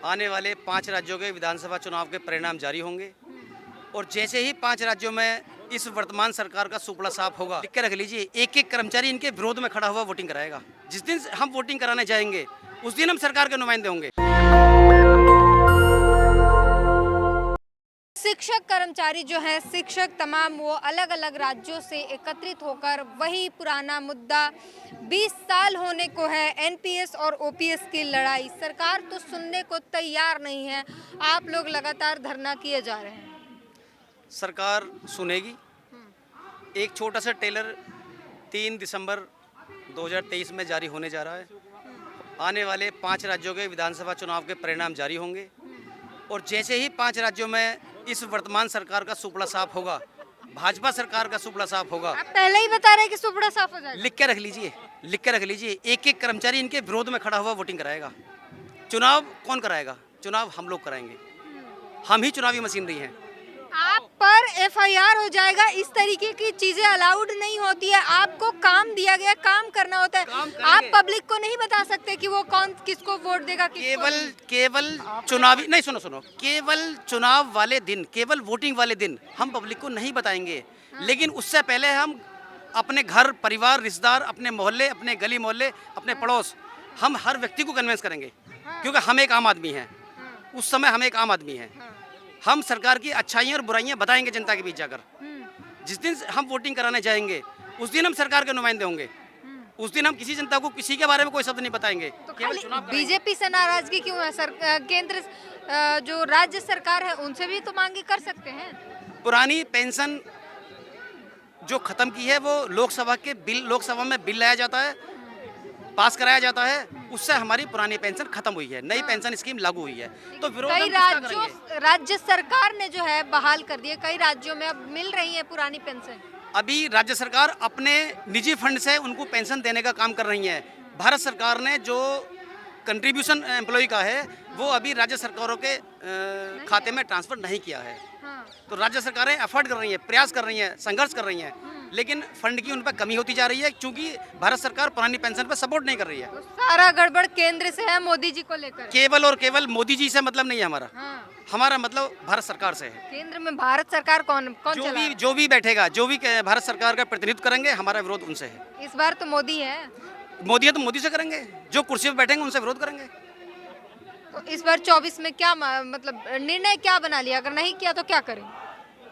आने वाले 5 राज्यों के विधानसभा चुनाव के परिणाम जारी होंगे और जैसे ही 5 राज्यों में इस वर्तमान सरकार का सुपड़ा साफ होगा, लिख के रख लीजिए, एक एक कर्मचारी इनके विरोध में खड़ा हुआ वोटिंग कराएगा। जिस दिन हम वोटिंग कराने जाएंगे उस दिन हम सरकार के नुमाइंदे होंगे। शिक्षक कर्मचारी जो हैं, शिक्षक तमाम वो अलग अलग राज्यों से एकत्रित होकर वही पुराना मुद्दा 20 साल होने को है, एनपीएस और ओपीएस की लड़ाई। सरकार तो सुनने को तैयार नहीं है, आप लोग लगातार धरना किए जा रहे हैं। सरकार सुनेगी। एक छोटा सा टेलर 3 दिसंबर 2023 में जारी होने जा रहा है। आने वाले 5 राज्यों के विधानसभा चुनाव के परिणाम जारी होंगे और जैसे ही 5 राज्यों में इस वर्तमान सरकार का सुपड़ा साफ होगा, भाजपा सरकार का सुपड़ा साफ होगा। आप पहले ही बता रहे हैं कि सुपड़ा साफ हो जाएगा। लिख के रख लीजिए, लिख के रख लीजिए, एक एक कर्मचारी इनके विरोध में खड़ा हुआ वोटिंग कराएगा। चुनाव कौन कराएगा? चुनाव हम लोग कराएंगे। हम ही चुनावी मशीनरी हैं। आप पर एफआईआर हो जाएगा। इस तरीके की चीजें अलाउड नहीं होती है। आपको काम दिया गया, काम करना होता है। आप पब्लिक को नहीं बता सकते कि वो कौन किसको वोट देगा। केवल चुनावी नहीं, सुनो, केवल चुनाव वाले दिन, केवल वोटिंग वाले दिन हम पब्लिक को नहीं बताएंगे। लेकिन उससे पहले हम अपने घर परिवार, रिश्तेदार, अपने मोहल्ले, अपने गली मोहल्ले, अपने पड़ोस, हम हर व्यक्ति को कन्विंस करेंगे, क्योंकि हम एक आम आदमी हैं। उस समय हम एक आम आदमी हैं। हम सरकार की अच्छाइयाँ और बुराइयाँ बताएंगे जनता के बीच जाकर। जिस दिन हम वोटिंग कराने जाएंगे उस दिन हम सरकार के नुमाइंदे होंगे। उस दिन हम किसी जनता को किसी के बारे में कोई शब्द नहीं बताएंगे। तो केवल बीजेपी से नाराजगी क्यों है? केंद्र जो राज्य सरकार है उनसे भी तो मांगे कर सकते हैं। पुरानी पेंशन जो खत्म की है वो लोकसभा में बिल लाया जाता है, पास कराया जाता है, उससे हमारी पुरानी पेंशन खत्म हुई है, नई पेंशन स्कीम लागू हुई है। तो विरोध कई राज्य सरकार ने जो है बहाल कर दिए, कई राज्यों में अब मिल रही है पुरानी पेंशन। अभी राज्य सरकार अपने निजी फंड से उनको पेंशन देने का काम कर रही है। भारत सरकार ने जो कंट्रीब्यूशन एम्प्लॉय का है वो अभी राज्य सरकारों के खाते में ट्रांसफर नहीं किया है। तो राज्य सरकारें एफर्ट कर रही हैं, प्रयास कर रही हैं, संघर्ष कर रही हैं, लेकिन फंड की उन पर कमी होती जा रही है क्योंकि भारत सरकार पुरानी पेंशन पर सपोर्ट नहीं कर रही है। तो सारा गड़बड़ केंद्र से है, मोदी जी को लेकर। केवल और केवल मोदी जी से मतलब नहीं है हमारा। हमारा मतलब भारत सरकार से है। केंद्र में भारत सरकार कौन जो भी बैठेगा, जो भी भारत सरकार का प्रतिनिधित्व करेंगे, हमारा विरोध उनसे है। इस बार तो मोदी है। मोदी है तो मोदी से करेंगे। जो कुर्सी पर बैठेंगे उनसे विरोध करेंगे। तो इस बार 24 में क्या मतलब निर्णय क्या बना लिया? अगर नहीं किया तो क्या करें?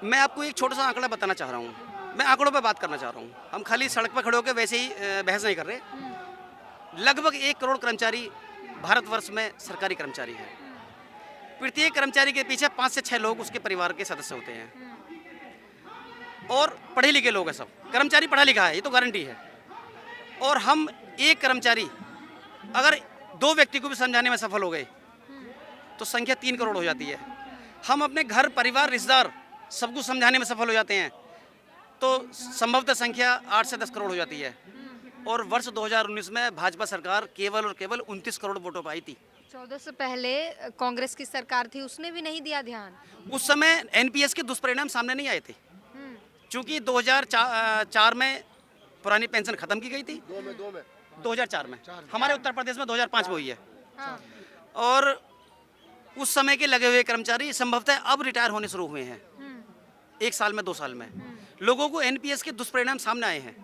मैं आपको एक छोटा सा आंकड़ा बताना चाह रहा हूँ। मैं आंकड़ों पर बात करना चाह रहा हूँ। हम खाली सड़क पर खड़े होकर वैसे ही बहस नहीं कर रहे। लगभग 1 करोड़ कर्मचारी भारतवर्ष में सरकारी कर्मचारी हैं। प्रत्येक कर्मचारी के पीछे 5 से 6 लोग उसके परिवार के सदस्य होते हैं और पढ़े लिखे लोग हैं। सब कर्मचारी पढ़ा लिखा है, ये तो गारंटी है। और हम एक कर्मचारी अगर 2 व्यक्ति को भी समझाने में सफल हो गए तो संख्या 3 करोड़ हो जाती है। हम अपने घर परिवार रिश्तेदार सबको समझाने में सफल हो जाते हैं तो संभवतः संख्या 8 से 10 करोड़ हो जाती है। और वर्ष 2019 में भाजपा सरकार केवल और केवल 29 करोड़ वोटों पर आई थी। 14 से पहले कांग्रेस की सरकार थी, उसने भी नहीं दिया ध्यान। उस समय एनपीएस के दुष्परिणाम सामने नहीं आए थे क्योंकि 2004 में पुरानी पेंशन खत्म की गई थी। 2004 में हमारे उत्तर प्रदेश में 2005 में हुई है। और उस समय के लगे हुए कर्मचारी संभवतः अब रिटायर होने शुरू हुए हैं। 1 साल में 2 साल में लोगों को एनपीएस के दुष्परिणाम सामने आए हैं।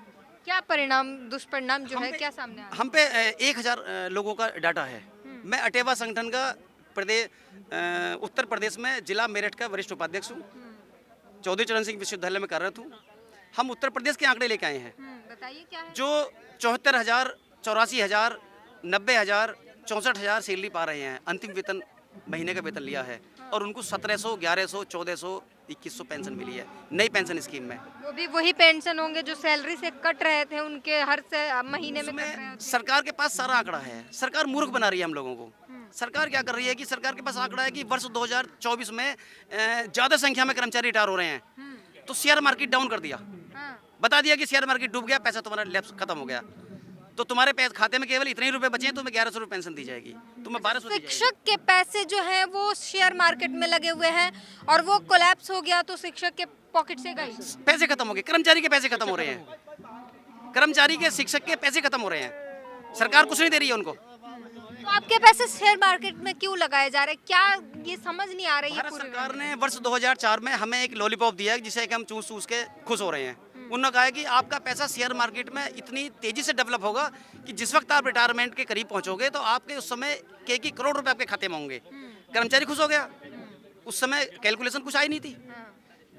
क्या दुष्परिणाम जो है क्या सामने आया? हम पे 1000 लोगों का डाटा है। मैं अटेवा संगठन का उत्तर प्रदेश में जिला मेरठ का वरिष्ठ उपाध्यक्ष हूँ। चौधरी चरण सिंह विश्वविद्यालय में कार्यरत हूँ। हम उत्तर प्रदेश के आंकड़े लेके आए हैं। बताइए क्या है? जो 74,000, 84,000, 90,000, 64,000 सैलरी पा रहे हैं, अंतिम वेतन महीने का वेतन लिया है और उनको 1700, 1100, 1400, 2100 पेंशन मिली है नई पेंशन स्कीम में। वो भी वही पेंशन होंगे जो सैलरी से कट रहे थे उनके हर से महीने में कट रहे थे। सरकार के पास सारा आंकड़ा है। सरकार मूर्ख बना रही है हम लोगों को। सरकार क्या कर रही है कि सरकार के पास आंकड़ा है कि वर्ष 2024 में ज़्यादा संख्या में कर्मचारी रिटायर हो रहे हैं तो शेयर मार्केट डाउन कर दिया। बता दिया कि शेयर मार्केट डूब गया, पैसा तुम्हारा लैप्स खत्म हो गया, तो तुम्हारे खाते में केवल इतने ही रुपए बचे हैं, तुम्हें 1100 रुपये पेंशन दी जाएगी, तुम्हें 1200। शिक्षक के पैसे जो हैं वो शेयर मार्केट में लगे हुए हैं और वो कोलैप्स हो गया तो शिक्षक के पॉकेट से गई, पैसे खत्म हो गए, कर्मचारी के पैसे खत्म हो रहे हैं, कर्मचारी के शिक्षक के पैसे खत्म हो रहे हैं, सरकार कुछ नहीं दे रही है उनको। तो आपके पैसे शेयर मार्केट में क्यों लगाए जा रहे हैं? क्या ये समझ नहीं आ रही है भारत पूरी सरकार ने वर्ष 2004 में हमें एक लॉलीपॉप दिया है जिसे कि हम चूस चूस के खुश हो रहे हैं। उन्होंने कहा है कि आपका पैसा शेयर मार्केट में इतनी तेजी से डेवलप होगा कि जिस वक्त आप रिटायरमेंट के करीब पहुंचोगे तो आपके उस समय कई करोड़ रुपए आपके खाते में होंगे। कर्मचारी खुश हो गया। उस समय कैलकुलेशन कुछ आई नहीं थी।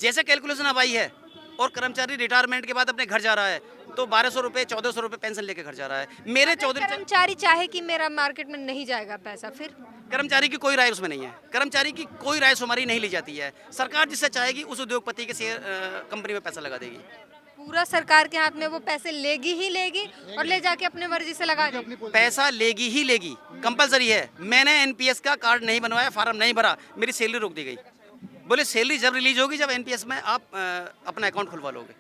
जैसे कैलकुलेशन अब आई है और कर्मचारी रिटायरमेंट के बाद अपने घर जा रहा है तो 1200 रुपये 1400 रुपये पेंशन लेके घर जा रहा है। मेरे चौधरी कर्मचारी चाहे कि मेरा मार्केट में नहीं जाएगा पैसा, फिर कर्मचारी की कोई राय उसमें नहीं है। कर्मचारी की कोई राय सुमारी नहीं ली जाती है। सरकार जिससे चाहेगी उस उद्योगपति के शेयर कंपनी में पैसा लगा देगी। पूरा सरकार के हाथ में वो पैसे लेगी ही लेगी और ले जाके अपने मर्जी से लगा देगी। पैसा लेगी ही लेगी, कंपलसरी है। मैंने एनपीएस का कार्ड नहीं बनवाया, फार्म नहीं भरा, मेरी सैलरी रोक दी गई। बोले सैलरी जब रिलीज होगी जब एनपीएस में आप अपना अकाउंट खुलवा लोगे।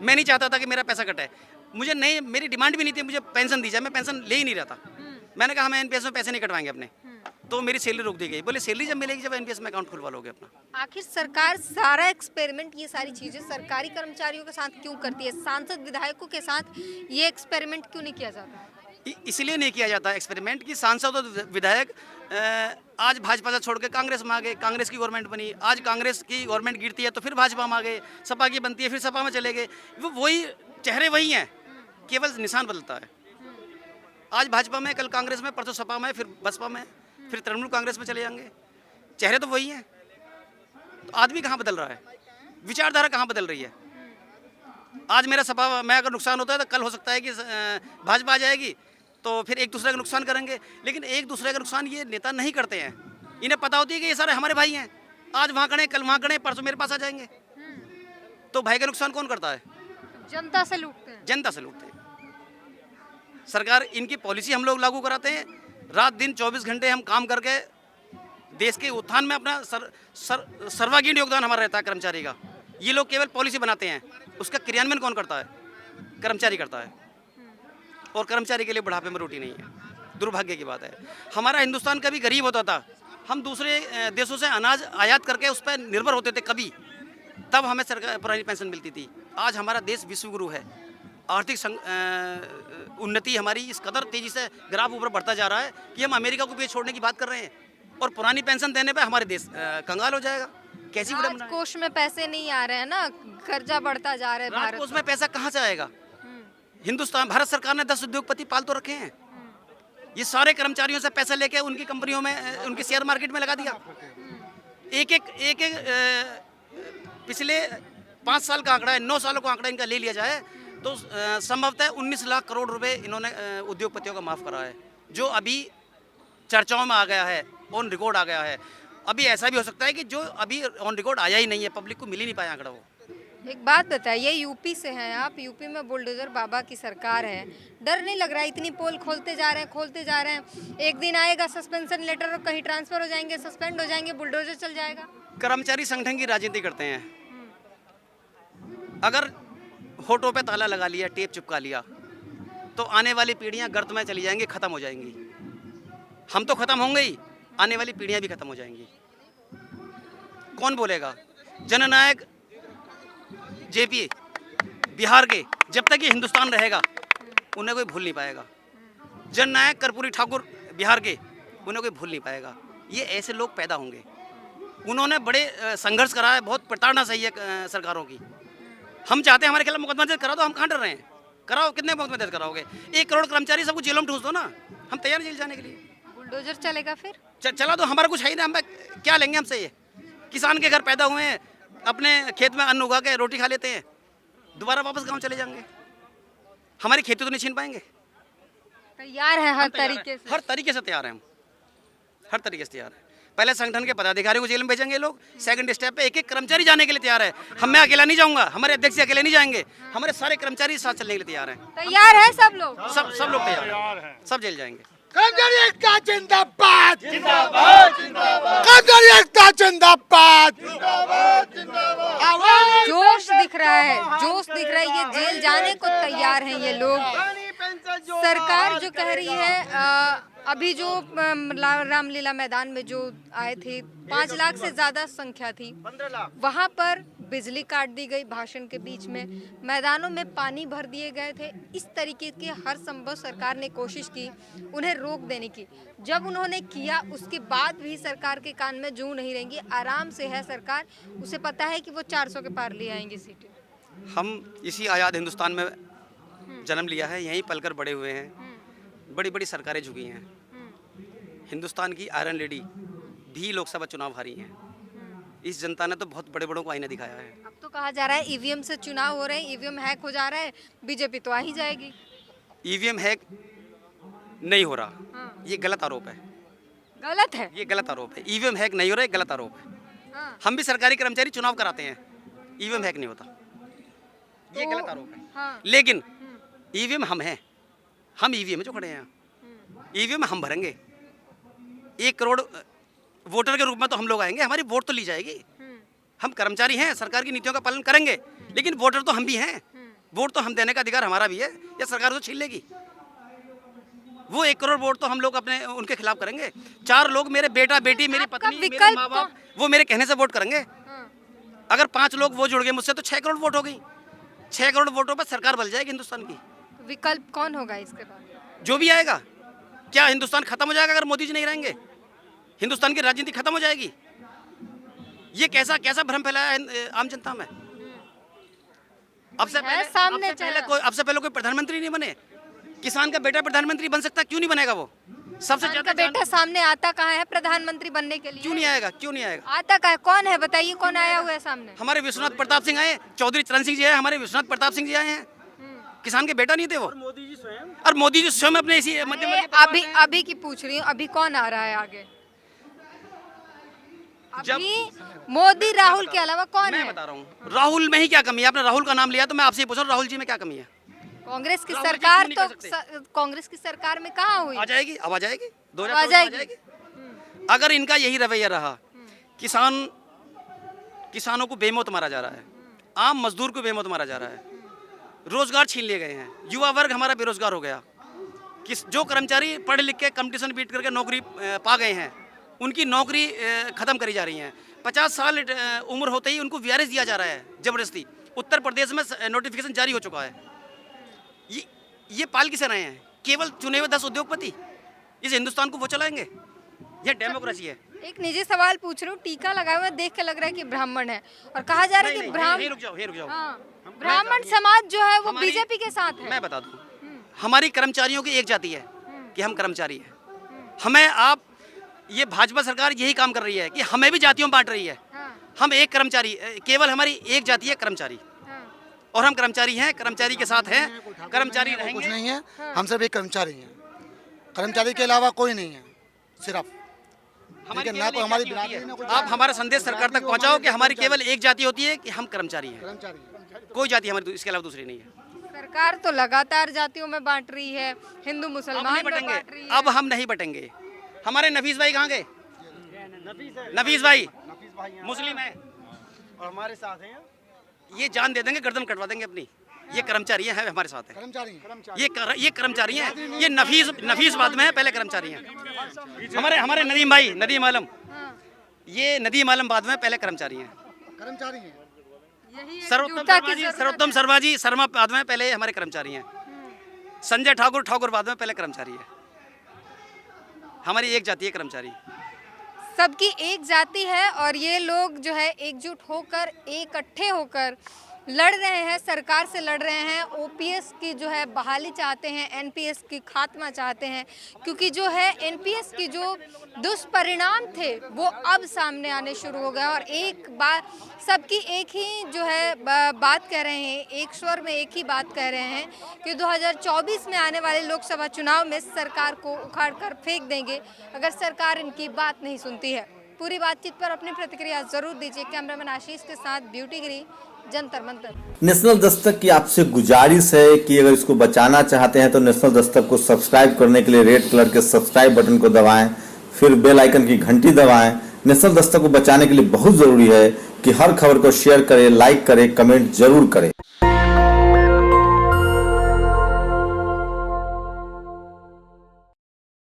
मैं नहीं चाहता था कि मेरा पैसा कटे। मुझे नहीं, मेरी डिमांड भी नहीं थी मुझे पेंशन दी जाए, मैं पेंशन ले ही नहीं रहा था। मैंने कहा हम एनपीएस में पैसे नहीं कटवाएंगे अपने, तो मेरी सैलरी रोक दी गई। बोले सैलरी जब मिलेगी जब एनपीएस में अकाउंट खुलवा लोगे अपना। आखिर सरकार सारा एक्सपेरिमेंट, ये सारी चीजें सरकारी कर्मचारियों के साथ क्यों करती है? सांसद विधायकों के साथ ये एक्सपेरिमेंट क्यों नहीं किया जाता? इसलिए नहीं किया जाता एक्सपेरिमेंट कि सांसद और विधायक आज भाजपा से छोड़ के कांग्रेस में आ गए, कांग्रेस की गवर्नमेंट बनी। आज कांग्रेस की गवर्नमेंट गिरती है तो फिर भाजपा में आ गए, सपा की बनती है फिर सपा में चले गए। वो वही चेहरे वही हैं, केवल निशान बदलता है। आज भाजपा में, कल कांग्रेस में, परसों सपा में, फिर बसपा में, फिर तृणमूल कांग्रेस में चले जाएंगे। चेहरे तो वही हैं। तो आदमी कहाँ बदल रहा है, विचारधारा कहाँ बदल रही है? आज मेरा सपा में अगर नुकसान होता है तो कल हो सकता है कि भाजपा आ जाएगी तो फिर एक दूसरे का नुकसान करेंगे। लेकिन एक दूसरे का नुकसान ये नेता नहीं करते हैं। इन्हें पता होती है कि ये सारे हमारे भाई हैं। आज वहाँ खड़े, कल वहाँ खड़े, परसों मेरे पास आ जाएंगे। तो भाई का नुकसान कौन करता है? जनता से लूटते हैं। जनता से लूटते हैं। सरकार, इनकी पॉलिसी हम लोग लागू कराते हैं। रात दिन 24 घंटे हम काम करके देश के उत्थान में अपना सर्वांगीण योगदान हमारा रहता है कर्मचारी का। ये लोग केवल पॉलिसी बनाते हैं, उसका क्रियान्वयन कौन करता है? कर्मचारी करता है। और कर्मचारी के लिए बुढ़ापे में रोटी नहीं है। दुर्भाग्य की बात है। हमारा हिंदुस्तान कभी गरीब होता था, हम दूसरे देशों से अनाज आयात करके उस पर निर्भर होते थे कभी, तब हमें सरकार पुरानी पेंशन मिलती थी। आज हमारा देश विश्वगुरु है। आर्थिक उन्नति हमारी इस कदर तेजी से ग्राफ ऊपर बढ़ता जा रहा है कि हम अमेरिका को भी छोड़ने की बात कर रहे हैं और पुरानी पेंशन देने पे हमारे देश कंगाल हो जाएगा। कैसी कोष में पैसे नहीं आ रहे हैं ना, कर्जा बढ़ता जा रहा है। भारत कोष में पैसा कहाँ से आएगा? हिंदुस्तान, भारत सरकार ने 10 उद्योगपति पाल तो रखे हैं। ये सारे कर्मचारियों से पैसा लेके उनकी कंपनियों में, उनके शेयर मार्केट में लगा दिया। एक पिछले 5 साल का आंकड़ा है, 9 सालों का आंकड़ा इनका ले लिया जाए तो संभवतः 19 लाख करोड़ रुपए इन्होंने उद्योगपतियों का माफ़ करा है, जो अभी चर्चाओं में आ गया है, ऑन रिकॉर्ड आ गया है। अभी ऐसा भी हो सकता है कि जो अभी ऑन रिकॉर्ड आया ही नहीं है, पब्लिक को मिल ही नहीं पाया आंकड़ा। वो एक बात बताइए, यूपी से हैं आप, यूपी में बुलडोजर बाबा की सरकार है, डर नहीं लग रहा? इतनी पोल खोलते जा रहे हैं, एक दिन आएगा सस्पेंशन लेटर और कहीं ट्रांसफर हो जाएंगे, सस्पेंड हो जाएंगे, बुलडोजर चल जाएगा। कर्मचारी संगठन की राजनीति करते हैं। अगर होठों पे ताला लगा लिया, टेप चिपका लिया, तो आने वाली पीढ़ियां गर्त में चली जाएंगी, खत्म हो जाएंगी। हम तो खत्म होंगे ही, आने वाली पीढ़ियां भी खत्म हो जाएंगी। कौन बोलेगा? जननायक जेपी बिहार के, जब तक ये हिंदुस्तान रहेगा उन्हें कोई भूल नहीं पाएगा। जननायक कर्पूरी ठाकुर बिहार के, उन्हें कोई भूल नहीं पाएगा। ये ऐसे लोग पैदा होंगे। उन्होंने बड़े संघर्ष करा है, बहुत प्रताड़ना सही है सरकारों की। हम चाहते हैं हमारे खिलाफ मुकदमा दर्ज करा दो, हम कहाँ डर रहे हैं? कराओ, कितने मुकदमा दर्ज कराओगे? 1 करोड़ कर्मचारी सबको जेलों में ठूस दो ना, हम तैयार जेल जाने के लिए। बुलडोजर चलेगा फिर? चला दो, हमारा कुछ है ही ना, हम क्या लेंगे हमसे? ये किसान के घर पैदा हुए हैं, अपने खेत में अन्न उगा के रोटी खा लेते हैं, दोबारा वापस गांव चले जाएंगे। हमारी खेती तो नहीं छीन पाएंगे। तैयार है हर तरीके से? हर तरीके से तैयार हैं हम, हर तरीके से तैयार है। पहले संगठन के पदाधिकारियों को जेल में भेजेंगे लोग, सेकंड स्टेप पे एक कर्मचारी जाने के लिए तैयार है। मैं अकेला नहीं जाऊंगा, हमारे अध्यक्ष अकेले नहीं जाएंगे, हमारे सारे कर्मचारी साथ चलने के लिए तैयार हैं। तैयार है सब लोग? सब लोग तैयार हैं, सब जेल जाएंगे। कर्मचारी एकता जिंदाबाद, जिंदाबाद, जिंदाबाद। कर्मचारी एकता जिंदाबाद, जिंदाबाद, जिंदाबाद। जोश दिख रहा है, जोश दिख रहा है। ये जेल जाने को तैयार हैं ये लोग। सरकार जो कह रही है, अभी जो रामलीला मैदान में जो आए थे 5 लाख से ज्यादा संख्या थी, वहाँ पर बिजली काट दी गई भाषण के बीच में, मैदानों में पानी भर दिए गए थे। इस तरीके की हर संभव सरकार ने कोशिश की उन्हें रोक देने की। जब उन्होंने किया उसके बाद भी सरकार के कान में जूं नहीं रहेंगी। आराम से है सरकार, उसे पता है कि वो 400 के पार ले आएंगे सीटें। हम इसी आज़ाद हिंदुस्तान में जन्म लिया है, यहीं पलकर बड़े हुए हैं, बड़ी बड़ी सरकारें झुकी हैं। हिंदुस्तान की आयरन लेडी भी लोकसभा चुनाव हारी हैं। इस जनता ने तो बहुत बड़े बड़ों को आईना दिखाया है। अब तो कहा जा रहा है ईवीएम से चुनाव हो रहे हैं, ईवीएम हैक हो जा रहा है, बीजेपी तो आ ही जाएगी। ईवीएम हैक नहीं हो रहा, हाँ। ये गलत आरोप है। गलत है। ये गलत आरोप है। ईवीएम हैक नहीं हो रहा है, गलत आरोप है। हाँ। हम भी सरकारी कर्मचारी चुनाव कराते हैं, ईवीएम हैक नहीं होता, ये तो- गलत आरोप है। हाँ। लेकिन ईवीएम हम हैं, हम ईवीएम में जो खड़े हैं, ईवीएम हम भरेंगे। 1 करोड़ वोटर के रूप में तो हम लोग आएंगे, हमारी वोट तो ली जाएगी। हम कर्मचारी हैं, सरकार की नीतियों का पालन करेंगे, लेकिन वोटर तो हम भी हैं। वोट तो हम देने का अधिकार हमारा भी है, या सरकार तो छीन लेगी? वो 1 करोड़ वोट तो हम लोग अपने उनके खिलाफ करेंगे। 4 लोग, मेरे बेटा बेटी, मेरी आपका पत्नी, मेरे विकल्प माँ बाप, वो मेरे कहने से वोट करेंगे। अगर 5 लोग वो जुड़ गए मुझसे तो 6 करोड़ वोट हो गई। 6 करोड़ वोटों पर सरकार बन जाएगी हिंदुस्तान की। विकल्प कौन होगा इसके बाद? जो भी आएगा। क्या हिंदुस्तान खत्म हो जाएगा अगर मोदी जी नहीं रहेंगे? हिंदुस्तान की राजनीति खत्म हो जाएगी? ये कैसा कैसा भ्रम फैलाया है आम जनता में। अब से पहले कोई प्रधानमंत्री नहीं बने। किसान का बेटा प्रधानमंत्री बन सकता, क्यों नहीं बनेगा? वो सबसे ज्यादा बेटा सामने आता कहाँ है प्रधानमंत्री बनने के लिए? क्यों नहीं आएगा? क्यों नहीं आएगा? आता कहाँ है? कौन है बताइए, कौन आया हुआ है सामने? हमारे विश्वनाथ प्रताप सिंह आए, चौधरी चरण सिंह जी आए, हमारे विश्वनाथ प्रताप सिंह जी आए हैं। किसान के बेटा नहीं थे वो। और मोदी जी स्वयं अपने इसी अभी की पूछ रही हूँ, अभी कौन आ रहा है आगे? अभी मोदी राहुल के अलावा कौन है? मैं बता रहा हूँ, राहुल में ही क्या कमी है? आपने राहुल का नाम लिया तो मैं आपसे पूछ रहा हूँ, राहुल जी में क्या कमी है? कांग्रेस की सरकार तो कांग्रेस की सरकार में कहाँ हुई? आ जाएगी, अब आ जाएगी, 2024 आ जाएगी। अगर इनका यही रवैया रहा, किसानों को बेमौत मारा जा रहा है, आम मजदूर को बेमौत मारा जा रहा है, रोजगार छीन लिए गए हैं, युवा वर्ग हमारा बेरोजगार हो गया। जो कर्मचारी पढ़ लिख के कंपटीशन बीट करके नौकरी पा गए हैं, उनकी नौकरी खत्म करी जा रही है। 50 साल उम्र होते ही उनको वीआरएस दिया जा रहा है जबरदस्ती। उत्तर प्रदेश में नोटिफिकेशन जारी हो चुका है। ये पाल किसे रहे हैं? केवल चुने हुए 10 उद्योगपति इस हिंदुस्तान को वो चलाएंगे? ये डेमोक्रेसी है। एक निजी सवाल पूछ रही हूँ, टीका लगाए हुए देख के लग रहा है कि ब्राह्मण है, और कहा जा रहा है कि रुक जाओ। ब्राह्मण समाज जो है वो बीजेपी के साथ है। मैं बता दूं, हमारी कर्मचारियों की एक जाति है कि हम कर्मचारी हैं। हमें आप, ये भाजपा सरकार यही काम कर रही है कि हमें भी जातियों में बांट रही है। हम एक कर्मचारी, केवल हमारी एक जाति है कर्मचारी, और हम कर्मचारी हैं, कर्मचारी के साथ हैं, कर्मचारी रहेंगे। कुछ नहीं है, हम सब एक कर्मचारी हैं, कर्मचारी के अलावा कोई नहीं है। सिर्फ आप हमारा संदेश सरकार तक पहुंचाओ कि हमारी केवल एक जाति होती है कि हम कर्मचारी हैं, कोई जाति हमारी इसके अलावा दूसरी नहीं है। सरकार तो लगातार जातियों में बांट रही है, हिंदू मुसलमान में बांट रही है। अब हम नहीं बटेंगे। हमारे नफीस भाई कहाँ गए? नफीस भाई मुस्लिम है और हमारे साथ हैं। ये जान दे देंगे, गर्दन कटवा देंगे अपनी। ये कर्मचारी हैं, हमारे साथ है। ये कर्मचारी हैं। ये नफीस बाद में है, पहले कर्मचारी हैं। हमारे नदीम आलम, ये नदीम आलम बाद में, पहले कर्मचारी हैं। सर्वोत्तम सर्वाजी शर्मा बाद में, पहले हमारे कर्मचारी हैं। संजय ठाकुर बाद में, पहले कर्मचारी है। हमारी एक जाति है कर्मचारी। सबकी एक जाति है, और ये लोग जो है एकजुट होकर, इकट्ठे होकर लड़ रहे हैं, सरकार से लड़ रहे हैं। ओपीएस की जो है बहाली चाहते हैं, एनपीएस की खात्मा चाहते हैं, क्योंकि जो है एनपीएस की जो दुष्परिणाम थे वो अब सामने आने शुरू हो गए। और एक बात सबकी एक ही जो है बात कह रहे हैं, एक स्वर में एक ही बात कह रहे हैं कि 2024 में आने वाले लोकसभा चुनाव में सरकार को उखाड़ कर फेंक देंगे अगर सरकार इनकी बात नहीं सुनती है। पूरी बातचीत पर अपनी प्रतिक्रिया जरूर दीजिए। कैमरामैन आशीष के साथ ब्यूटी गिरी, जंतर मंतर। नेशनल दस्तक की आपसे गुजारिश है कि अगर इसको बचाना चाहते हैं तो नेशनल दस्तक को सब्सक्राइब करने के लिए रेड कलर के सब्सक्राइब बटन को दबाएं, फिर बेल आइकन की घंटी दबाएं। नेशनल दस्तक को बचाने के लिए बहुत जरूरी है कि हर खबर को शेयर करें, लाइक करें, कमेंट जरूर करें।